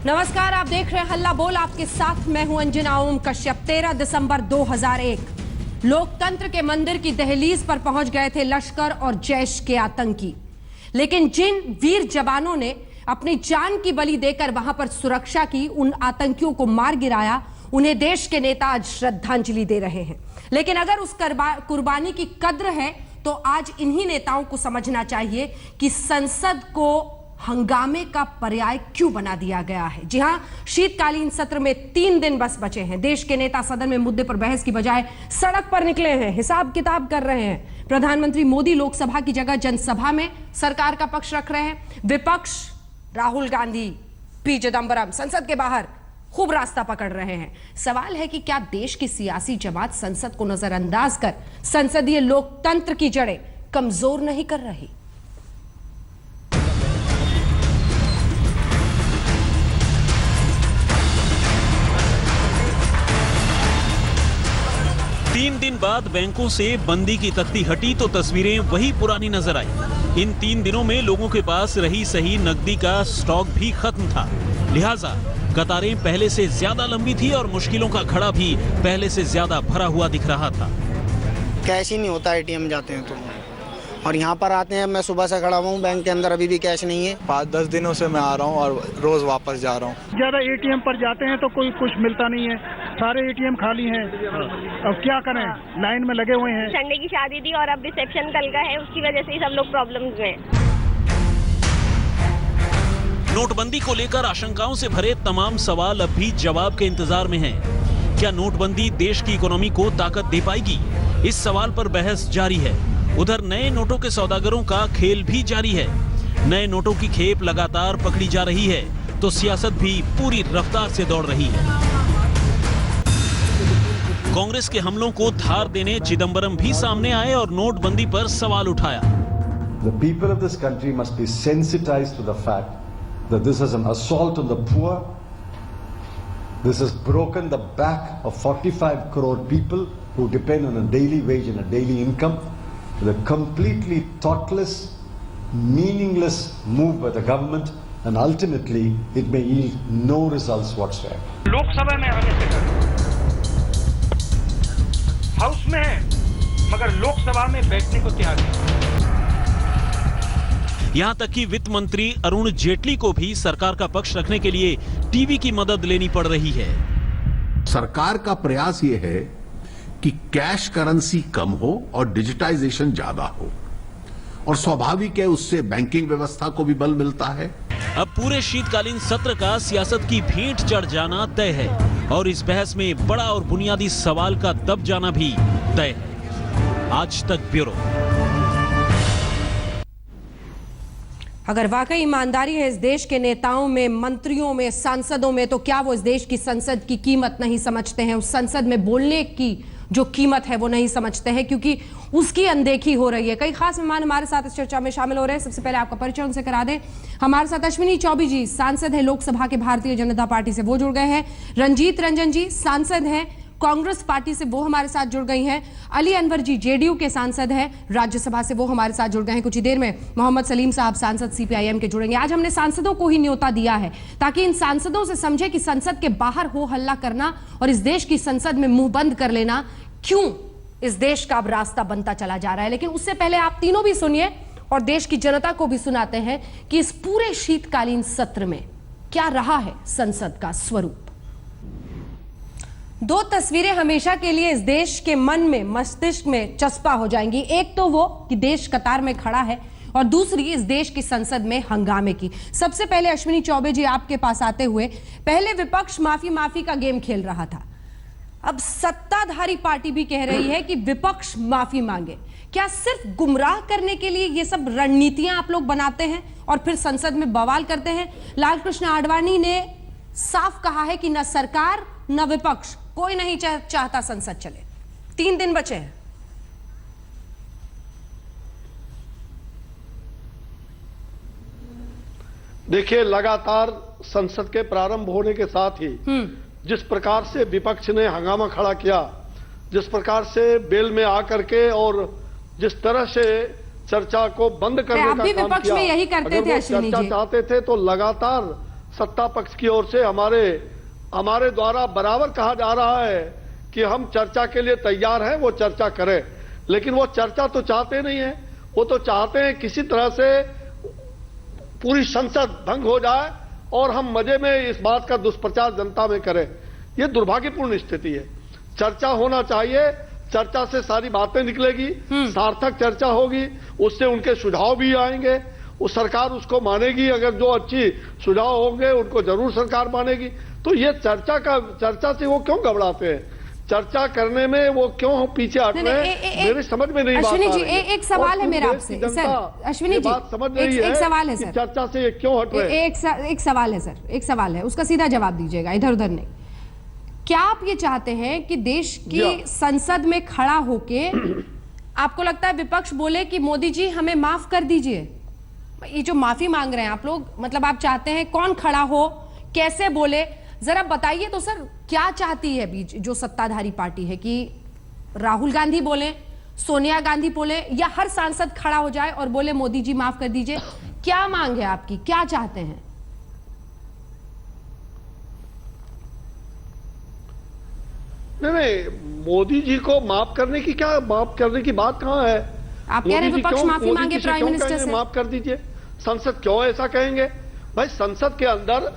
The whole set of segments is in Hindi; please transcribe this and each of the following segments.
नमस्कार, आप देख रहे हैं हल्ला बोल। आपके साथ मैं हूं अंजना ओम कश्यप। 13 दिसंबर 2001 लोकतंत्र के मंदिर की दहलीज पर पहुंच गए थे लश्कर और जैश के आतंकी। लेकिन जिन वीर जवानों ने अपनी जान की बलि देकर वहां पर सुरक्षा की, उन आतंकियों को मार गिराया, उन्हें देश के नेता आज श्रद्धांजलि दे रहे हैं। लेकिन अगर उस कुर्बानी की कद्र है तो आज इन्हीं नेताओं को समझना चाहिए कि संसद को हंगामे का पर्याय क्यों बना दिया गया है। जी हां, शीतकालीन सत्र में 3 दिन बस बचे हैं। देश के नेता सदन में मुद्दे पर बहस की बजाय सड़क पर निकले हैं, हिसाब किताब कर रहे हैं। प्रधानमंत्री मोदी लोकसभा की जगह जनसभा में सरकार का पक्ष रख रहे हैं। विपक्ष राहुल गांधी, पी चिदंबरम संसद के बाहर खूब रास्ता पकड़ रहे हैं। सवाल है कि क्या देश की सियासी जमात संसद को नजरअंदाज कर संसदीय लोकतंत्र की जड़ें कमजोर नहीं कर रही? तीन दिन बाद बैंकों से बंदी की तख्ती हटी तो तस्वीरें वही पुरानी नजर आई। इन 3 दिनों में लोगों के पास रही सही नकदी का स्टॉक भी खत्म था, लिहाजा कतारें पहले से ज्यादा लंबी थी और मुश्किलों का घड़ा भी पहले से ज्यादा भरा हुआ दिख रहा था। कैश ही नहीं होता, एटीएम जाते हैं तो, और यहाँ पर आते हैं। मैं सुबह से खड़ा हुआ हूँ बैंक के अंदर, अभी भी कैश नहीं है। 5-10 दिनों से मैं आ रहा हूँ और रोज वापस जा रहा हूँ। ज्यादा एटीएम पर जाते हैं तो कोई कुछ मिलता नहीं है, सारे एटीएम खाली हैं। अब क्या करें, लाइन में लगे हुए हैं। संडे की शादी थी और अब रिसेप्शन कल का है, उसकी वजह से ही सब लोग प्रॉब्लम्स में हैं। नोटबंदी को लेकर आशंकाओं से भरे तमाम सवाल अब भी जवाब के इंतजार में हैं। क्या नोटबंदी देश की इकोनॉमी को ताकत दे पाएगी? इस सवाल पर बहस जारी है। उधर नए नोटों के सौदागरों का खेल भी जारी है। नए नोटों की खेप लगातार पकड़ी जा रही है तो सियासत भी पूरी रफ्तार से दौड़ रही है। कांग्रेस के हमलों को धार देने चिदंबरम भी सामने आए और नोटबंदी पर सवाल उठाया। The people of this country must be sensitized to the fact that this is an assault on the poor. This has broken the back of 45 crore people who depend on a daily wage and a daily income. The completely thoughtless, meaningless move by the government, and ultimately it may yield no results whatsoever. Lok Sabha में आने से हाउस में है, मगर लोकसभा में बैठने को तैयार नहीं। यहां तक कि वित्त मंत्री अरुण जेटली को भी सरकार का पक्ष रखने के लिए टीवी की मदद लेनी पड़ रही है। सरकार का प्रयास यह है कि कैश करेंसी कम हो और डिजिटाइजेशन ज्यादा हो, और स्वाभाविक है उससे बैंकिंग व्यवस्था को भी बल मिलता है। अब पूरे शीतकालीन सत्र का सियासत की भेंट चढ़ जाना तय है और इस बहस में बड़ा और बुनियादी सवाल का दब जाना भी तय है। आज तक ब्यूरो। अगर वाकई ईमानदारी है इस देश के नेताओं में, मंत्रियों में, सांसदों में, तो क्या वो इस देश की संसद की कीमत नहीं समझते हैं? उस संसद में बोलने की जो कीमत है वो नहीं समझते हैं, क्योंकि उसकी अनदेखी हो रही है। कई खास मेहमान हमारे साथ इस चर्चा में शामिल हो रहे हैं। सबसे पहले आपका परिचय उनसे करा दें। हमारे साथ अश्विनी चौबे जी, सांसद है लोकसभा के भारतीय जनता पार्टी से, वो जुड़ गए हैं। रंजीत रंजन जी सांसद हैं कांग्रेस पार्टी से, वो हमारे साथ जुड़ गई हैं। अली अनवर जी जेडीयू के सांसद हैं राज्यसभा से, वो हमारे साथ जुड़ गए हैं। कुछ ही देर में मोहम्मद सलीम साहब सांसद सीपीआईएम के जुड़ेंगे। आज हमने सांसदों को ही न्योता दिया है ताकि इन सांसदों से समझे कि संसद के बाहर हो हल्ला करना और इस देश की संसद में मुंह बंद कर लेना क्यों इस देश का अब रास्ता बनता चला जा रहा है। लेकिन उससे पहले आप तीनों भी सुनिए और देश की जनता को भी सुनाते हैं कि इस पूरे शीतकालीन सत्र में क्या रहा है संसद का स्वरूप। 2 तस्वीरें हमेशा के लिए इस देश के मन में, मस्तिष्क में चस्पा हो जाएंगी। एक तो वो कि देश कतार में खड़ा है और दूसरी इस देश की संसद में हंगामे की। सबसे पहले अश्विनी चौबे जी आपके पास आते हुए, पहले विपक्ष माफी का गेम खेल रहा था, अब सत्ताधारी पार्टी भी कह रही है कि विपक्ष माफी मांगे। क्या सिर्फ गुमराह करने के लिए ये सब रणनीतियां आप लोग बनाते हैं और फिर संसद में बवाल करते हैं? लाल कृष्ण आडवाणी ने साफ कहा है कि न सरकार न विपक्ष कोई नहीं चाहता संसद चले। 3 दिन बचे हैं। देखिए, लगातार संसद के प्रारंभ होने के साथ ही जिस प्रकार से विपक्ष ने हंगामा खड़ा किया, जिस प्रकार से बेल में आकर के और जिस तरह से चर्चा को बंद करने का काम किया, विपक्ष में यही करते थे। चर्चा चाहते थे तो लगातार सत्ता पक्ष की ओर से हमारे द्वारा बराबर कहा जा रहा है कि हम चर्चा के लिए तैयार हैं, वो चर्चा करें, लेकिन वो चर्चा तो चाहते नहीं है। वो तो चाहते हैं किसी तरह से पूरी संसद भंग हो जाए और हम मजे में इस बात का दुष्प्रचार जनता में करें। ये दुर्भाग्यपूर्ण स्थिति है। चर्चा होना चाहिए, चर्चा से सारी बातें निकलेगी, सार्थक चर्चा होगी, उससे उनके सुझाव भी आएंगे, वो सरकार उसको मानेगी। अगर जो अच्छी सुझाव होंगे उनको जरूर सरकार मानेगी। तो ये चर्चा से वो क्यों घबराते हैं? चर्चा करने में वो क्यों पीछे हट रहे हैं? मेरी समझ में नहीं बात आ रही है। अश्विनी जी, एक सवाल है मेरा आपसे सर। अश्विनी जी, एक सवाल है सर, चर्चा से ये क्यों हट रहे हैं? एक सवाल है सर, एक सवाल है, उसका सीधा जवाब दीजिएगा, इधर उधर नहीं। क्या आप ये चाहते हैं कि देश की संसद में खड़ा होके आपको लगता है विपक्ष बोले कि मोदी जी हमें माफ कर दीजिए? ये जो माफी मांग रहे हैं आप लोग, मतलब आप चाहते हैं कौन खड़ा हो, कैसे बोले, जरा बताइए तो सर। क्या चाहती है बीच जो सत्ताधारी पार्टी है कि राहुल गांधी बोले, सोनिया गांधी बोले, या हर सांसद खड़ा हो जाए और बोले मोदी जी माफ कर दीजिए? क्या मांग है आपकी, क्या चाहते हैं? नहीं, मोदी जी को माफ करने की बात कहां है? आप कह रहे हैं विपक्ष माफी मांगे प्राइम मिनिस्टर से? माफ कर दीजिए। संसद क्यों ऐसा कहेंगे भाई? संसद के अंदर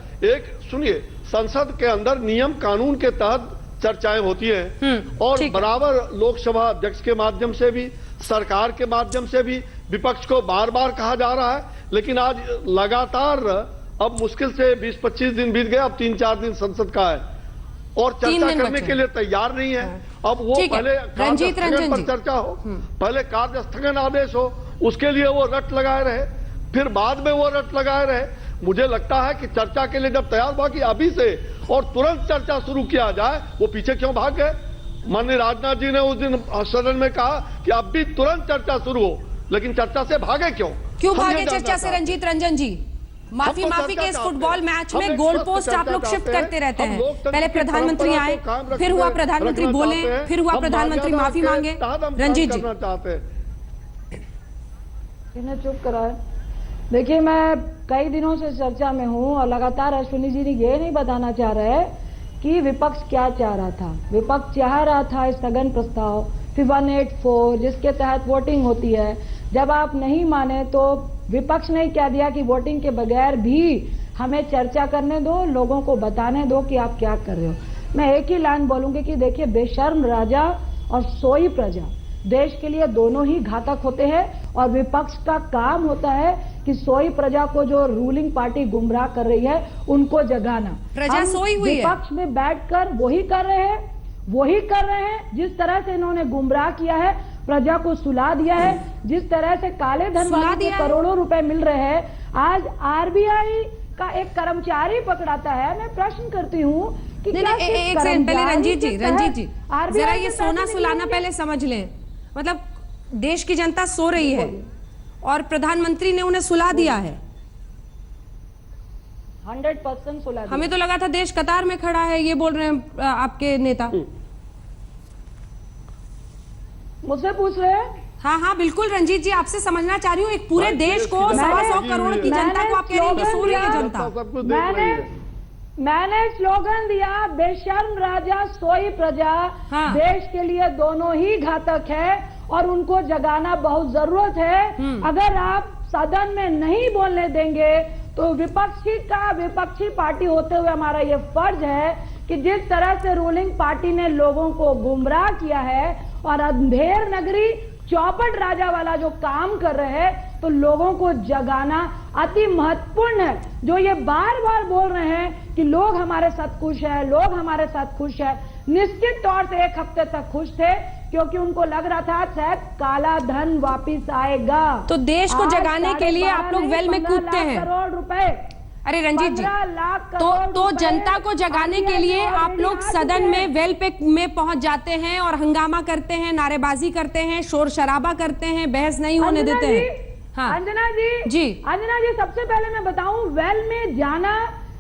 सुनिए, संसद के अंदर नियम कानून के तहत चर्चाएं होती हैं और बराबर लोकसभा अध्यक्ष के माध्यम से भी, सरकार के माध्यम से भी विपक्ष को बार बार कहा जा रहा है। लेकिन आज लगातार अब मुश्किल से 20-25 दिन बीत गए, अब 3-4 दिन संसद का है और चर्चा करने के लिए तैयार नहीं है। अब वो पहले रंजीत रंजन पर चर्चा हो, पहले कार्य स्थगन आदेश हो, उसके लिए वो रट लगाए रहे, फिर बाद में वो रट लगाए रहे। मुझे लगता है कि चर्चा के लिए जब तैयार हुआ कि अभी से और तुरंत चर्चा शुरू किया जाए, वो पीछे क्यों भाग गए? माननीय राजनाथ जी ने उस दिन सदन में कहा कि अब भी तुरंत चर्चा शुरू हो, लेकिन चर्चा से भागे क्यों भागे चर्चा से? रंजीत रंजन जी, माफी के इस फुटबॉल मैच में गोल पोस्ट आप लोग शिफ्ट करते रहते हैं। पहले प्रधानमंत्री आए, फिर हुआ प्रधानमंत्री बोले, फिर हुआ प्रधानमंत्री माफी मांगे। रंजीत जी, इन्हें चुप कराए। देखिए, मैं कई दिनों से चर्चा में हूं और लगातार अश्विनी जी ने ये नहीं बताना चाह रहे कि विपक्ष क्या चाह रहा था। विपक्ष चाह रहा था स्थगन प्रस्ताव 184 जिसके तहत वोटिंग होती है। जब आप नहीं माने तो विपक्ष ने कह दिया कि वोटिंग के बगैर भी हमें चर्चा करने दो, लोगों को बताने दो कि आप क्या कर रहे हो। मैं एक ही लाइन बोलूंगी कि देखिए, बेशर्म राजा और सोई प्रजा देश के लिए दोनों ही घातक होते हैं और विपक्ष का काम होता है कि सोई प्रजा को जो रूलिंग पार्टी गुमराह कर रही है उनको जगाना। प्रजा सोई हुई है। विपक्ष में बैठकर वही कर रहे हैं जिस तरह से इन्होंने गुमराह किया है, प्रजा को सुला दिया है। जिस तरह से काले धन वाले करोड़ों रुपए मिल रहे हैं, आज आरबीआई का एक कर्मचारी पकड़ाता है। मैं प्रश्न करती हूँ कि एक सेकंड पहले रंजीत जी जरा ये सोना सुलाना पहले समझ लें। मतलब देश की जनता सो रही है और प्रधानमंत्री ने उन्हें सुला दिया है। 100% सुला दिया। हमें तो लगा था देश कतार में खड़ा है, ये बोल रहे हैं आपके नेता। मुझसे पूछ रहे हैं? हाँ बिल्कुल रंजीत जी, आपसे समझना चाह रही हूँ। एक पूरे देश को 125 करोड़ की जनता को आप कह रही हैं सो रही है जनता। मैंने स्लोगन दिया, बेशर्म राजा सोई प्रजा। देश के लिए दोनों ही घातक है और उनको जगाना बहुत जरूरत है। अगर आप सदन में नहीं बोलने देंगे तो विपक्षी पार्टी होते हुए हमारा ये फर्ज है कि जिस तरह से रूलिंग पार्टी ने लोगों को गुमराह किया है और अंधेर नगरी चौपट राजा वाला जो काम कर रहे हैं, तो लोगों को जगाना अति महत्वपूर्ण है। जो ये बार बार बोल रहे हैं कि लोग हमारे साथ खुश है, निश्चित तौर से एक हफ्ते तक खुश थे क्योंकि उनको लग रहा था शायद काला धन वापिस आएगा। तो देश को जगाने के लिए आप लोग वेल में कूदते हैं। करोड़ रुपए। अरे रंजीत जी, तो जनता को जगाने के लिए आप लोग सदन में वेल पे में पहुंच जाते हैं और हंगामा करते हैं, नारेबाजी करते हैं, शोर शराबा करते हैं, बहस नहीं होने देते हैं। हाँ अंजना जी, सबसे पहले मैं बताऊं, वेल में जाना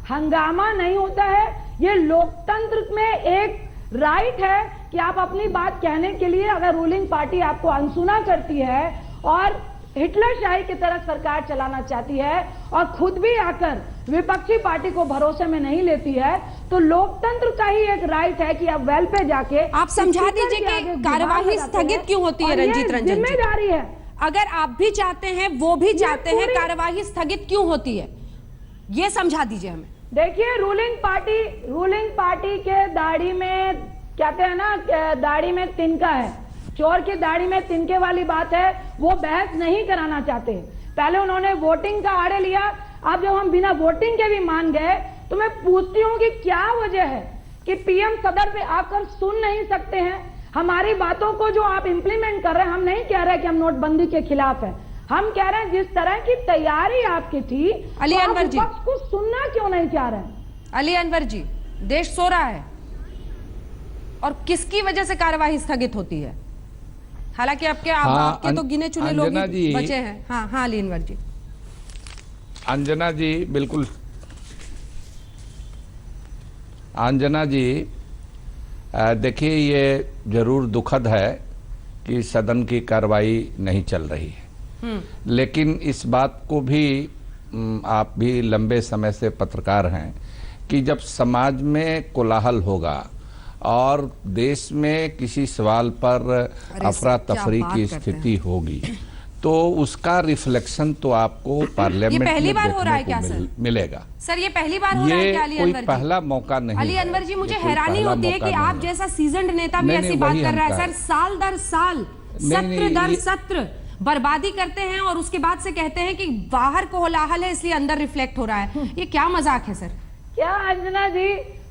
हंगामा नहीं होता है। ये लोकतंत्र में एक राइट है कि आप अपनी बात कहने के लिए, अगर रूलिंग पार्टी आपको अनसुना करती है और हिटलर शाही की तरह सरकार चलाना चाहती है और खुद भी आकर विपक्षी पार्टी को भरोसे में नहीं लेती है, तो लोकतंत्र का ही एक राइट है कि आप वेल पे जाके आप समझा दीजिए कि कार्यवाही स्थगित क्यों होती है। रंजीत रंजन जी, जिम्मेदारी है, अगर आप भी चाहते हैं, वो भी चाहते हैं, कार्यवाही स्थगित क्यों होती है, ये समझा दीजिए हमें। देखिए, रूलिंग पार्टी के दाढ़ी में कहते हैं ना, दाढ़ी में तिनका है, चोर की दाढ़ी में तिनके वाली बात है। वो बहस नहीं कराना चाहते। पहले उन्होंने वोटिंग का आड़े लिया, अब जब हम बिना वोटिंग के भी मान गए, तो मैं पूछती हूँ कि क्या वजह है कि पीएम सदन पे आकर सुन नहीं सकते हैं हमारी बातों को जो आप इंप्लीमेंट कर रहे हैं। हम नहीं कह रहे कि हम नोटबंदी के खिलाफ है, हम कह रहे हैं जिस तरह की तैयारी आपकी थी, अली तो अनवर जी, विपक्ष को सुनना क्यों नहीं चाह रहे हैं? अली अनवर जी, देश सो रहा है और किसकी वजह से कार्यवाही स्थगित होती है? हालांकि आपके तो गिने चुने लोग ही बचे हैं। हाँ अली अनवर जी। अंजना जी, बिल्कुल अंजना जी, देखिए, ये जरूर दुखद है कि सदन की कार्रवाई नहीं चल रही है, लेकिन इस बात को भी आप भी लंबे समय से पत्रकार हैं कि जब समाज में कोलाहल होगा और देश में किसी सवाल पर अफरा तफरी की स्थिति होगी, तो उसका रिफ्लेक्शन तो आपको पार्लियामेंट में पहली बार हो रहा है क्या सर? मिलेगा सर, ये पहली बार हो रहा है क्या अली अनवर जी? पहला मौका नहीं। अली अनवर जी, मुझे हैरानी होती है कि आप जैसा सीजन्ड नेता भी ऐसी बात कर रहा है। सर, साल दर साल, सत्र दर सत्र बर्बादी करते हैं और उसके बाद से कहते हैं कि बाहर कोलाहल है इसलिए अंदर रिफ्लेक्ट हो रहा है। ये क्या मजाक है सर? क्या अंजना जी,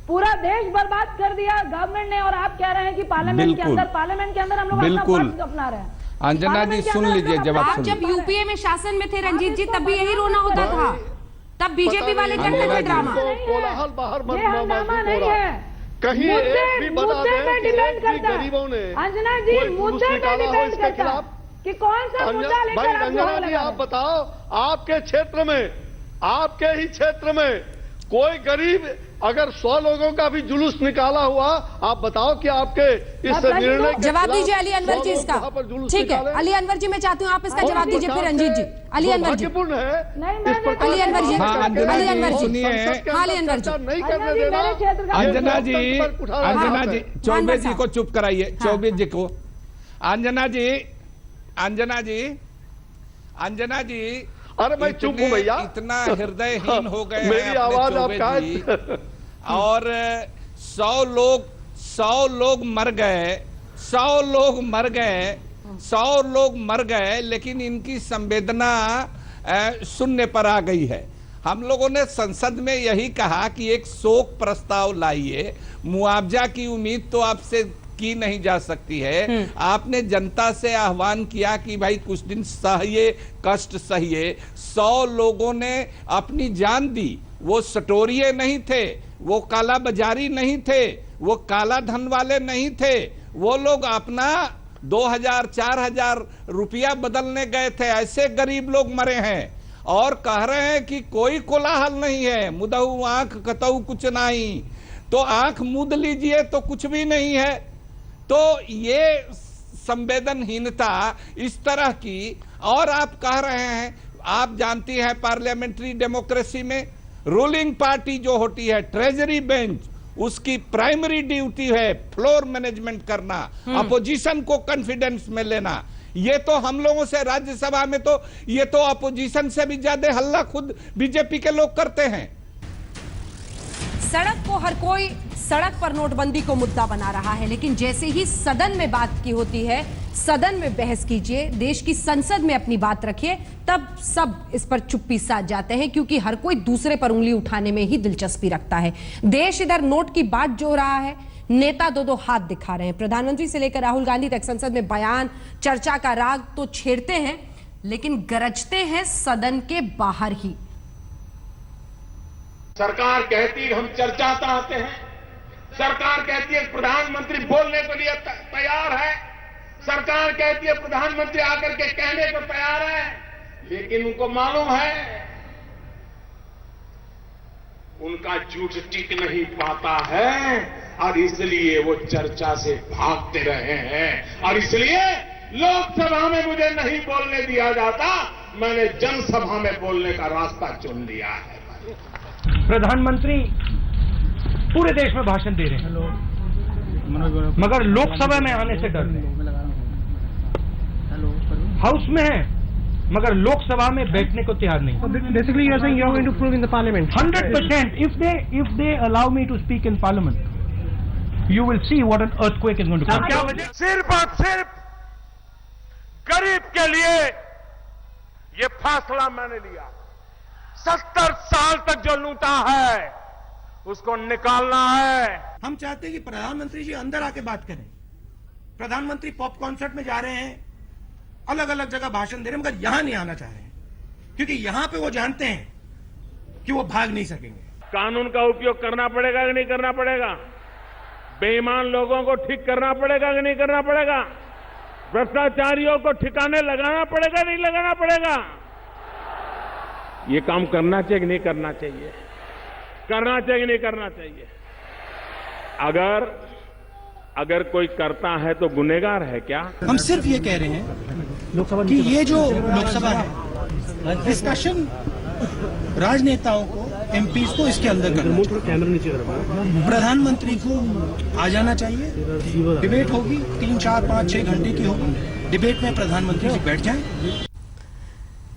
पूरा देश बर्बाद कर दिया गवर्नमेंट ने, और आप कह रहे हैं कि पार्लियामेंट के अंदर हम लोग अपना फर्ज अपना रहे हैं। अंजना जी, सुन लीजिए जवाब। आप जब यूपीए में शासन में थे रंजीत जी, तब भी यही रोना होता था, तब बीजेपी वाले करते थे ड्रामा। कोलाहल बाहर हंगामा नहीं है, कहीं एक भी बता दें कि डिपेंड करता है गरीबों ने अंजना जी, मुद्दे पे डिपेंड करता है कि कौन सा मुद्दा लेकर आप अंजना जी, आप बताओ, आपके क्षेत्र में, आपके ही क्षेत्र में कोई गरीब अगर 100 लोगों का भी जुलूस निकाला हुआ, आप बताओ कि आपके इस निर्णय के जवाब दीजिए अली अनवर जी इसका। ठीक है अली अनवर जी, मैं चाहती हूँ आप इसका जवाब दीजिए फिर रंजीत जी। अली अनवर जी, है अली अनवर जी, अली अनवर जी, अली अनवर जी, नहीं करने देना। अंजना जी, चौबे जी को चुप कराइए, चौबे जी को। अंजना जी, अरे मैं चुप हूँ भैया, इतना हृदयहीन हो गए मेरी आवाज आप कहा। और 100 लोग मर गए, लेकिन इनकी संवेदना शून्य पर आ गई है। हम लोगों ने संसद में यही कहा कि एक शोक प्रस्ताव लाइए, मुआवजा की उम्मीद तो आपसे की नहीं जा सकती है। आपने जनता से आह्वान किया कि भाई कुछ दिन सहिए, कष्ट सहिए। 100 लोगों ने अपनी जान दी, वो सटोरिये नहीं थे, वो काला बाजारी नहीं थे, वो काला धन वाले नहीं थे, वो लोग अपना 2000-4000 रुपया बदलने गए थे। ऐसे गरीब लोग मरे हैं और कह रहे हैं कि कोई कोलाहल नहीं है, मुदहु आंख कतऊ कुछ नहीं। तो आंख मूंद लीजिए तो कुछ भी नहीं है। तो ये संवेदनहीनता इस तरह की, और आप कह रहे हैं, आप जानती हैं पार्लियामेंट्री डेमोक्रेसी में रूलिंग पार्टी जो होती है, ट्रेजरी बेंच, उसकी प्राइमरी ड्यूटी है फ्लोर मैनेजमेंट करना, अपोजिशन को कॉन्फिडेंस में लेना। ये तो हम लोगों से राज्यसभा में तो ये तो अपोजिशन से भी ज्यादा हल्ला खुद बीजेपी के लोग करते हैं। सड़क को हर कोई सड़क पर नोटबंदी को मुद्दा बना रहा है, लेकिन जैसे ही सदन में बात की होती है, सदन में बहस कीजिए, देश की संसद में अपनी बात रखिए, तब सब इस पर चुप्पी साध जाते हैं, क्योंकि हर कोई दूसरे पर उंगली उठाने में ही दिलचस्पी रखता है। देश इधर नोट की बात जो रहा है, नेता दो हाथ दिखा रहे हैं। प्रधानमंत्री से लेकर राहुल गांधी तक संसद में बयान, चर्चा का राग तो छेड़ते हैं, लेकिन गरजते हैं सदन के बाहर ही। सरकार कहती हम चर्चा चाहते हैं, सरकार कहती है प्रधानमंत्री बोलने के लिए तैयार है, सरकार कहती है प्रधानमंत्री आकर के कहने को तैयार है, लेकिन उनको मालूम है उनका झूठ टिक नहीं पाता है और इसलिए वो चर्चा से भागते रहे हैं। और इसलिए लोकसभा में मुझे नहीं बोलने दिया जाता, मैंने जनसभा में बोलने का रास्ता चुन लिया है। प्रधानमंत्री पूरे देश में भाषण दे रहे हैं, मगर लोकसभा में आने से डर रहे हैं। हाउस में है मगर लोकसभा में बैठने को तैयार नहीं। Basically, you are saying you are going to prove in the parliament. 100%. If they allow me to speak in parliament, you will see what an earthquake is going to come. सिर्फ और सिर्फ गरीब के लिए ये फैसला मैंने लिया। 70 साल तक जो लूटा है उसको निकालना है। हम चाहते हैं कि प्रधानमंत्री जी अंदर आके बात करें। प्रधानमंत्री पॉप कॉन्सर्ट में जा रहे हैं, अलग अलग जगह भाषण दे रहे हैं, मगर यहां नहीं आना चाह रहे हैं, क्योंकि यहां पे वो जानते हैं कि वो भाग नहीं सकेंगे। कानून का उपयोग करना पड़ेगा कि नहीं करना पड़ेगा? बेईमान लोगों को ठीक करना पड़ेगा कि नहीं करना पड़ेगा? भ्रष्टाचारियों को ठिकाने लगाना पड़ेगा नहीं लगाना पड़ेगा? ये काम करना चाहिए कि नहीं करना चाहिए? करना चाहिए कि नहीं करना चाहिए? अगर कोई करता है तो गुनहगार है क्या? हम सिर्फ ये कह रहे हैं कि ये जो लोकसभा है, डिस्कशन राजनेताओं को, एमपीज को इसके अंदर करना, प्रधानमंत्री को आ जाना चाहिए। डिबेट होगी, 3, 4, 5, 6 घंटे की होगी। डिबेट में प्रधानमंत्री जी बैठ जाएं।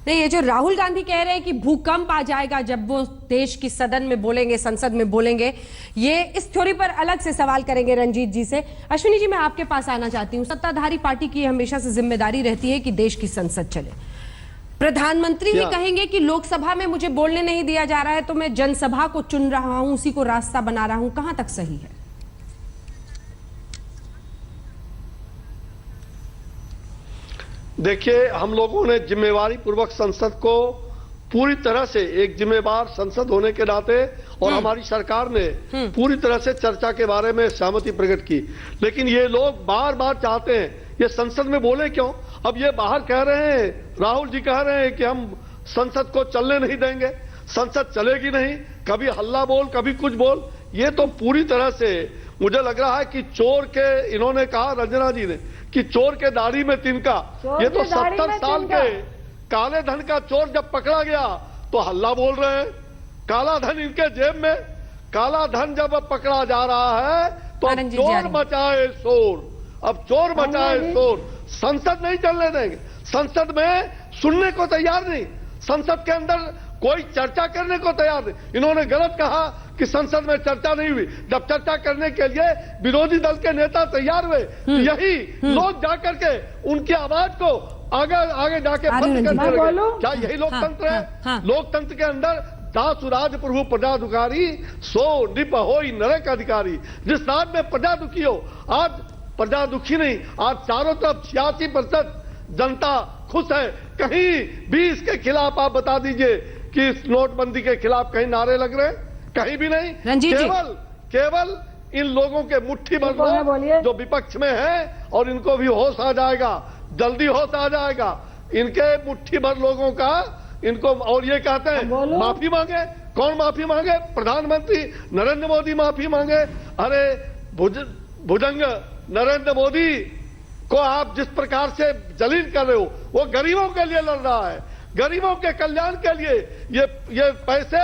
नहीं, ये जो राहुल गांधी कह रहे हैं कि भूकंप आ जाएगा जब वो देश की सदन में बोलेंगे, संसद में बोलेंगे, ये इस थ्योरी पर अलग से सवाल करेंगे रंजीत जी से। अश्विनी जी, मैं आपके पास आना चाहती हूँ। सत्ताधारी पार्टी की हमेशा से जिम्मेदारी रहती है कि देश की संसद चले। प्रधानमंत्री ही कहेंगे कि लोकसभा में मुझे बोलने नहीं दिया जा रहा है तो मैं जनसभा को चुन रहा हूं, उसी को रास्ता बना रहा हूं। कहां तक सही है? देखिए, हम लोगों ने जिम्मेवारी पूर्वक संसद को पूरी तरह से, एक जिम्मेवार संसद होने के नाते, और हमारी सरकार ने पूरी तरह से चर्चा के बारे में सहमति प्रकट की। लेकिन ये लोग बार बार चाहते हैं ये संसद में बोले क्यों? अब ये बाहर कह रहे हैं, राहुल जी कह रहे हैं कि हम संसद को चलने नहीं देंगे, संसद चलेगी नहीं, कभी हल्ला बोल कभी कुछ बोल। ये तो पूरी तरह से मुझे लग रहा है कि चोर के, इन्होंने कहा रंजना जी ने कि चोर के दाढ़ी में तिनका। ये तो 70 साल के काले धन का चोर जब पकड़ा गया तो हल्ला बोल रहे हैं। काला धन इनके जेब में, काला धन जब पकड़ा जा रहा है तो अब चोर मचाए शोर, अब चोर मचाए शोर। संसद नहीं चलने देंगे, संसद में सुनने को तैयार नहीं, संसद के अंदर कोई चर्चा करने को तैयार नहीं। इन्होंने गलत कहा कि संसद में चर्चा नहीं हुई। जब चर्चा करने के लिए विरोधी दल के नेता तैयार हुए, यही लोग जाकर के उनकी आवाज को आगे जाके बंद करने लगे। क्या यही लोकतंत्र है? लोकतंत्र के अंदर दास राज प्रभु प्रजा दुखारी, सो निप होई नरक अधिकारी। जिस राज में प्रजा दुखी हो, आज प्रजा दुखी नहीं, आज चारों तरफ 86% जनता खुश है। कहीं भी इसके खिलाफ आप बता दीजिए कि इस नोटबंदी के खिलाफ कहीं नारे लग रहे हैं? कहीं भी नहीं। केवल इन लोगों के मुट्ठी भर लोग जो विपक्ष में हैं, और इनको भी होश आ जाएगा, जल्दी होश आ जाएगा इनके मुट्ठी भर लोगों का। इनको और ये कहते हैं माफी मांगे। कौन माफी मांगे? प्रधानमंत्री नरेंद्र मोदी माफी मांगे। अरे भुजंग नरेंद्र मोदी को आप जिस प्रकार से जलील कर रहे हो, वो गरीबों के लिए लड़ रहा है, गरीबों के कल्याण के लिए। ये पैसे,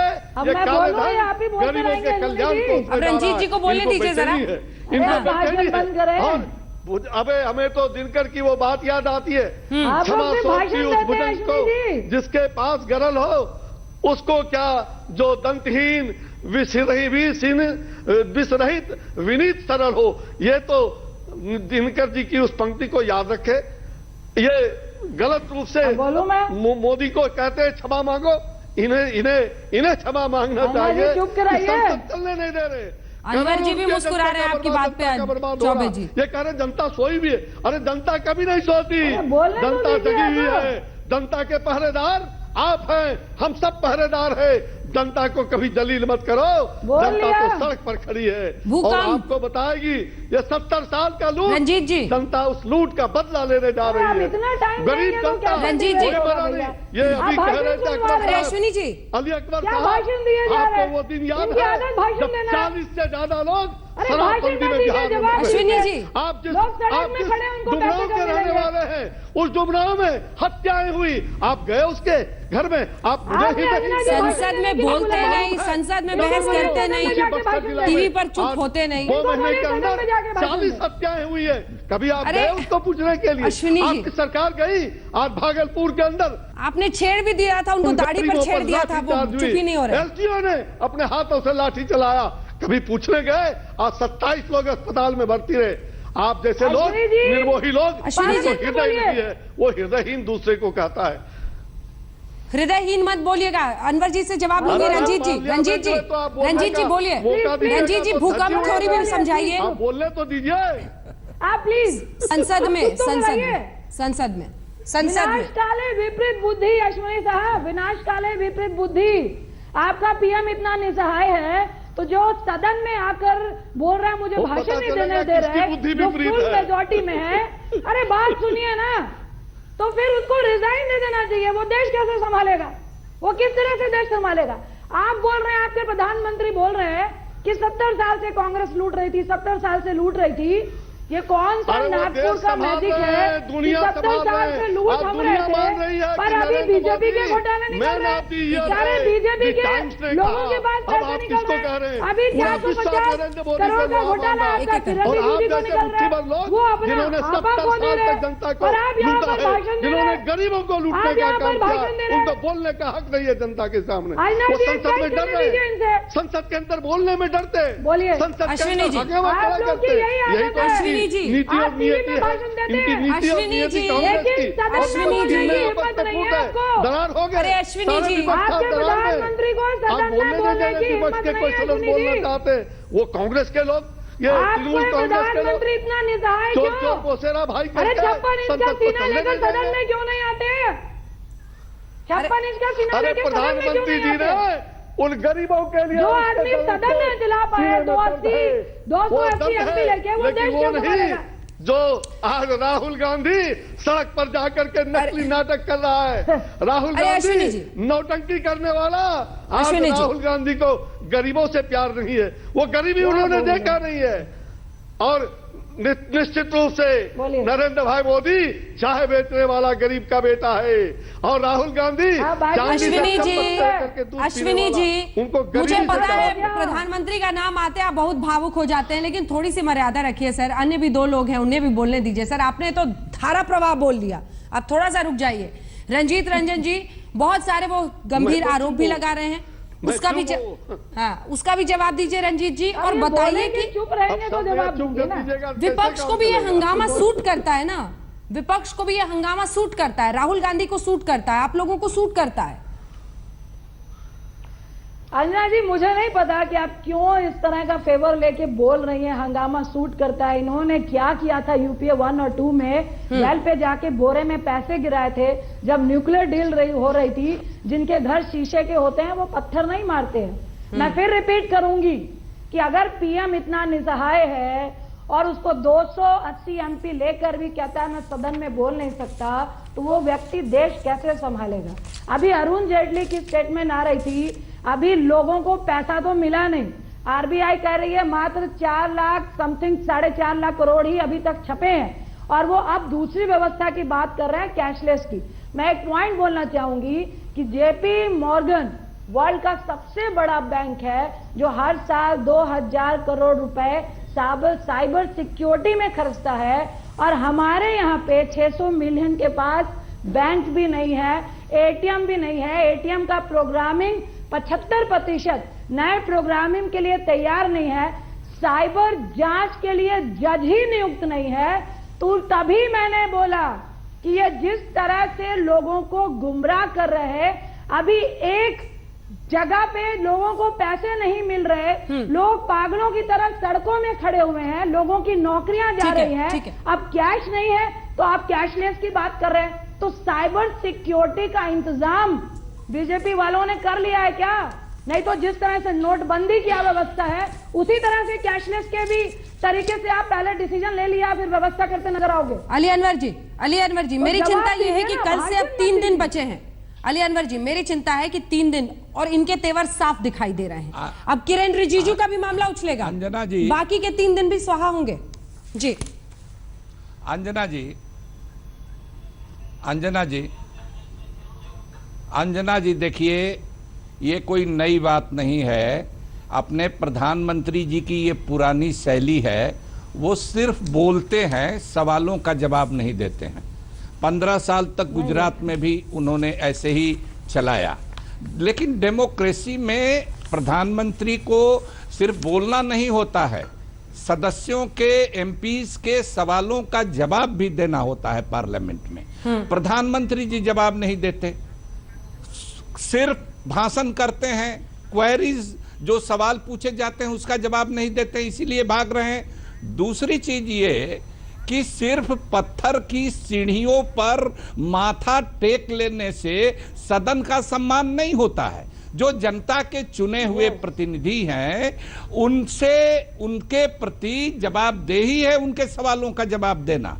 ये काले धन गरीबों के कल्याण को। अब रंजीत जी को बोलने दीजिए जरा। अबे हमें तो दिनकर की वो बात याद आती है, क्षमा सोचती उस भुजंग को जिसके पास गरल हो, उसको क्या जो दंतहीन विषरहित विनीत सरल हो। ये तो दिनकर जी की उस पंक्ति को याद रखे। ये गलत रूप से मोदी को कहते हैं क्षमा मांगो, इन्हें क्षमा मांगना चाहिए। संसद चलने नहीं दे रहे। अनवर जी भी मुस्कुरा रहे हैं आपकी बात पे। चौबे जी ये कह रहे जनता सोई भी है। अरे जनता कभी नहीं सोती, जनता जगी हुई है। जनता के पहरेदार आप हैं, हम सब पहरेदार हैं। जनता को कभी जलील मत करो, जनता तो सड़क पर खड़ी है और आपको बताएगी ये 70 साल का लूट। रंजीत जी, जनता उस लूट का बदला लेने जा रही है। गरीब जनता। रंजीत जी, ये अभी कह रहे थे अश्विनी जी, अली अकबर साहब, आपको वो दिन याद है जब 40 से ज्यादा लोग शराबबंदी में बिहार में। अश्विनी जी, आप जिस गुमराह के रहने वाले हैं, उस डुमराव में हत्याएं हुई, आप गए उसके घर में, आप संसद में बोलते नहीं, संसद में बहस करते नहीं, टीवी पर चुप होते नहीं। 2 महीने के अंदर 40 हत्याएं हुई है, कभी आप गए उसको पूछने के लिए? अश्विनी जी, आपकी सरकार गई आज भागलपुर के अंदर, आपने छेड़ भी दिया था उनको, दाढ़ी पर छेड़ दिया था, वो चुप ही नहीं हो रहे। एसडीओ ने अपने हाथों से लाठी चलाया, कभी पूछने गए? आज 27 लोग अस्पताल में भर्ती रहे। आप जैसे लोग, निर्मोही लोग, हृदय नहीं है, वो हृदयहीन दूसरे को कहता है। हृदयहीन मत बोलिएगा, अनवर जी से जवाब लूंगी। रंजीत जी, रंजीत जी, रंजीत जी बोलिए, रंजीत जी भूकंप थ्योरी भी समझाइए। बोलने तो दीजिए आप प्लीज। संसद में, संसद में, संसद में, संसद में। विनाश काले विपरीत बुद्धि, अश्विनी साहब, विनाश काले विपरीत बुद्धि। आपका पीएम इतना निसहाय है तो जो सदन में आकर बोल रहा है मुझे भाषण नहीं देने दे रहे हैं, जो फुल मेजॉरिटी में है, अरे बात सुनिए ना, तो फिर उसको रिजाइन दे देना चाहिए। वो देश कैसे संभालेगा? वो किस तरह से देश संभालेगा? आप बोल रहे हैं, आपके प्रधानमंत्री बोल रहे हैं कि 70 साल से कांग्रेस लूट रही थी, 70 साल से लूट रही थी। ये कौन सा नागपुर का मैजिक है कि 70 साल से लूट हम रहे थे, पर अभी बीजेपी के घोटाले निकल रहे, सारे बीजेपी के लोगों के पास पैसे निकल रहे हैं। अभी 450 करोड़ का घोटाला आपका किरण रिजिजू को निकल रहा है, वो अपना आपा को दे रहे हैं, और आप यहाँ पर भाषण दे रहे हैं, गरीबों को लूटने का काम किया, उनको बोलने का हक नहीं है जनता के सामने। वो संसद में डर रहे, संसद के अंदर बोलने में डरते। बोलिए संसद के अश्विनी जी, आप लोग की यही आदत है। अश्विनी जी, नीति और नियति है, इनकी नीति और नियति कांग्रेस की। अश्विनी जी, दरार हो गए। अरे अश्विनी जी, आपके प्रधानमंत्री को सदन में बोलने की हिम्मत के कोई नहीं है। सदस्य बोलना चाहते, वो कांग्रेस के लोग, ये तृणमूल कांग्रेस के लोग प्रधानमंत्री इतना निसहाय क्यों? पोसेरा भाई, अरे 56 इंच का सीना लेकर सदन में क्यों नहीं आते? 56 इंच का सीना लेकर सदन में क्यों नहीं आते? उन गरीबों के लिए जो आदमी सदन में जिला पाए 280 एमपी लेके, वो देश क्यों संभालेगा? जो आज राहुल गांधी सड़क पर जाकर के नकली नाटक कर रहा है, राहुल गांधी नौटंकी करने वाला, आज राहुल गांधी को गरीबों से प्यार नहीं है, वो गरीबी उन्होंने देखा नहीं है। और निश्चित रूप से नरेंद्र भाई मोदी चाय बेचने वाला गरीब का बेटा है, और राहुल गांधी अश्विनी जी, अश्विनी जी, उनको मुझे पता है प्रधानमंत्री का नाम आते आप बहुत भावुक हो जाते हैं, लेकिन थोड़ी सी मर्यादा रखिए सर। अन्य भी 2 लोग हैं, उन्हें भी बोलने दीजिए सर। आपने तो धारा प्रवाह बोल दिया, आप थोड़ा सा रुक जाइए। रंजीत रंजन जी बहुत सारे वो गंभीर आरोप भी लगा रहे हैं, उसका भी उसका भी जवाब दीजिए रंजीत जी, और बताइए कि चुप रहेंगे तो जवाब दूंगे ना। विपक्ष को भी ये हंगामा सूट करता है ना, विपक्ष को भी ये हंगामा सूट करता है, राहुल गांधी को सूट करता है, आप लोगों को सूट करता है। अंजना जी, मुझे नहीं पता कि आप क्यों इस तरह का फेवर लेके बोल रही हैं, हंगामा सूट करता है। इन्होंने क्या किया था यूपीए 1 और 2 में? वेल पे जाके बोरे में पैसे गिराए थे, जब न्यूक्लियर डील हो रही थी। जिनके घर शीशे के होते हैं वो पत्थर नहीं मारते हैं। मैं फिर रिपीट करूंगी कि अगर पीएम इतना निसहाय है और उसको 280 एमपी लेकर भी कहता है मैं सदन में बोल नहीं सकता, तो वो व्यक्ति देश कैसे संभालेगा? अभी अरुण जेटली की स्टेटमेंट आ रही थी, अभी लोगों को पैसा तो मिला नहीं, आरबीआई कह रही है मात्र 4 लाख समथिंग 4.5 लाख करोड़ ही अभी तक छपे हैं, और वो अब दूसरी व्यवस्था की बात कर रहे हैं, कैशलेस की। मैं एक पॉइंट बोलना चाहूंगी कि जेपी मॉर्गन वर्ल्ड का सबसे बड़ा बैंक है, जो हर साल 2000 करोड़ रुपए साइबर सिक्योरिटी में खर्चता है, और हमारे यहाँ पे 600 मिलियन के पास बैंक भी नहीं है, एटीएम भी नहीं है। एटीएम का प्रोग्रामिंग 75% नए प्रोग्रामिंग के लिए तैयार नहीं है, साइबर जांच के लिए जज ही नियुक्त नहीं है। तो तभी मैंने बोला कि ये जिस तरह से लोगों को गुमराह कर रहे हैं, अभी एक जगह पे लोगों को पैसे नहीं मिल रहे, लोग पागलों की तरह सड़कों में खड़े हुए हैं, लोगों की नौकरियां जा रही हैं, अब कैश नहीं है तो आप कैशलेस की बात कर रहे हैं। तो साइबर सिक्योरिटी का इंतजाम बीजेपी वालों ने कर लिया है क्या? नहीं तो जिस तरह से नोटबंदी की व्यवस्था है, उसी तरह से कैशलेस के भी तरीके से आप पहले डिसीजन ले लिया, फिर व्यवस्था करते नजर आओगे। अली अनवर जी, मेरी चिंता यह है कि कल से अब 3 दिन बचे हैं। अली अनवर जी, मेरी चिंता है कि 3 दिन और इनके तेवर साफ दिखाई दे रहे हैं। अब किरण रिजिजू का भी मामला उछलेगा, अंजना जी, बाकी के 3 दिन भी स्वाहा होंगे। जी अंजना जी, अंजना जी देखिए, ये कोई नई बात नहीं है। अपने प्रधानमंत्री जी की ये पुरानी शैली है, वो सिर्फ बोलते हैं, सवालों का जवाब नहीं देते हैं। 15 साल तक गुजरात में भी उन्होंने ऐसे ही चलाया। लेकिन डेमोक्रेसी में प्रधानमंत्री को सिर्फ बोलना नहीं होता है, सदस्यों के, एमपीज के सवालों का जवाब भी देना होता है पार्लियामेंट में। प्रधानमंत्री जी जवाब नहीं देते, सिर्फ भाषण करते हैं, क्वेरीज जो सवाल पूछे जाते हैं उसका जवाब नहीं देते, इसीलिए भाग रहे हैं। दूसरी चीज ये कि सिर्फ पत्थर की सीढ़ियों पर माथा टेक लेने से सदन का सम्मान नहीं होता है। जो जनता के चुने हुए प्रतिनिधि हैं, उनसे, उनके प्रति जवाबदेही है उनके सवालों का जवाब देना।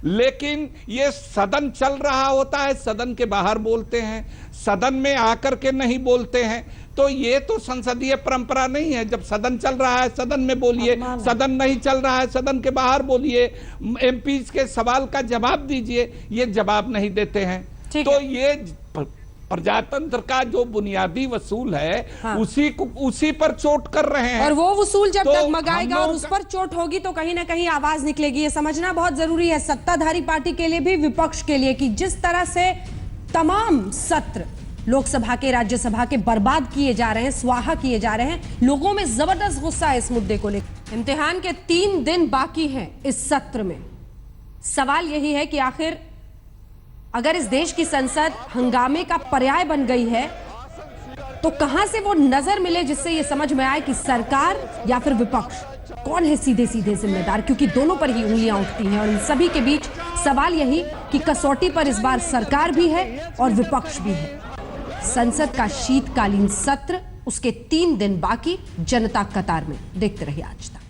लेकिन ये सदन चल रहा होता है, सदन के बाहर बोलते हैं, सदन में आकर के नहीं बोलते हैं, तो ये तो संसदीय परंपरा नहीं है। जब सदन चल रहा है सदन में बोलिए, सदन नहीं चल रहा है सदन के बाहर बोलिए, एमपीज के सवाल का जवाब दीजिए, ये जवाब नहीं देते हैं। तो ये प्रजातंत्र का जो बुनियादी वसूल है, उसी पर चोट कर रहे हैं। और वो वसूल जब तक मगाएगा और उस पर चोट होगी तो कहीं ना कहीं आवाज निकलेगी। ये समझना बहुत जरूरी है सत्ताधारी पार्टी के लिए भी, विपक्ष के लिए, कि जिस तरह से तमाम सत्र लोकसभा के, राज्यसभा के बर्बाद किए जा रहे हैं, स्वाहा किए जा रहे हैं, लोगों में जबरदस्त गुस्सा है इस मुद्दे को लेकर। इम्तिहान के 3 दिन बाकी हैं इस सत्र में। सवाल यही है कि आखिर अगर इस देश की संसद हंगामे का पर्याय बन गई है तो कहां से वो नजर मिले जिससे ये समझ में आए कि सरकार या फिर विपक्ष कौन है सीधे सीधे जिम्मेदार, क्योंकि दोनों पर ही उंगलियां उठती हैं। और इन सभी के बीच सवाल यही कि कसौटी पर इस बार सरकार भी है और विपक्ष भी है। संसद का शीतकालीन सत्र, उसके 3 दिन बाकी, जनता कतार में। देखते रहिए आज तक।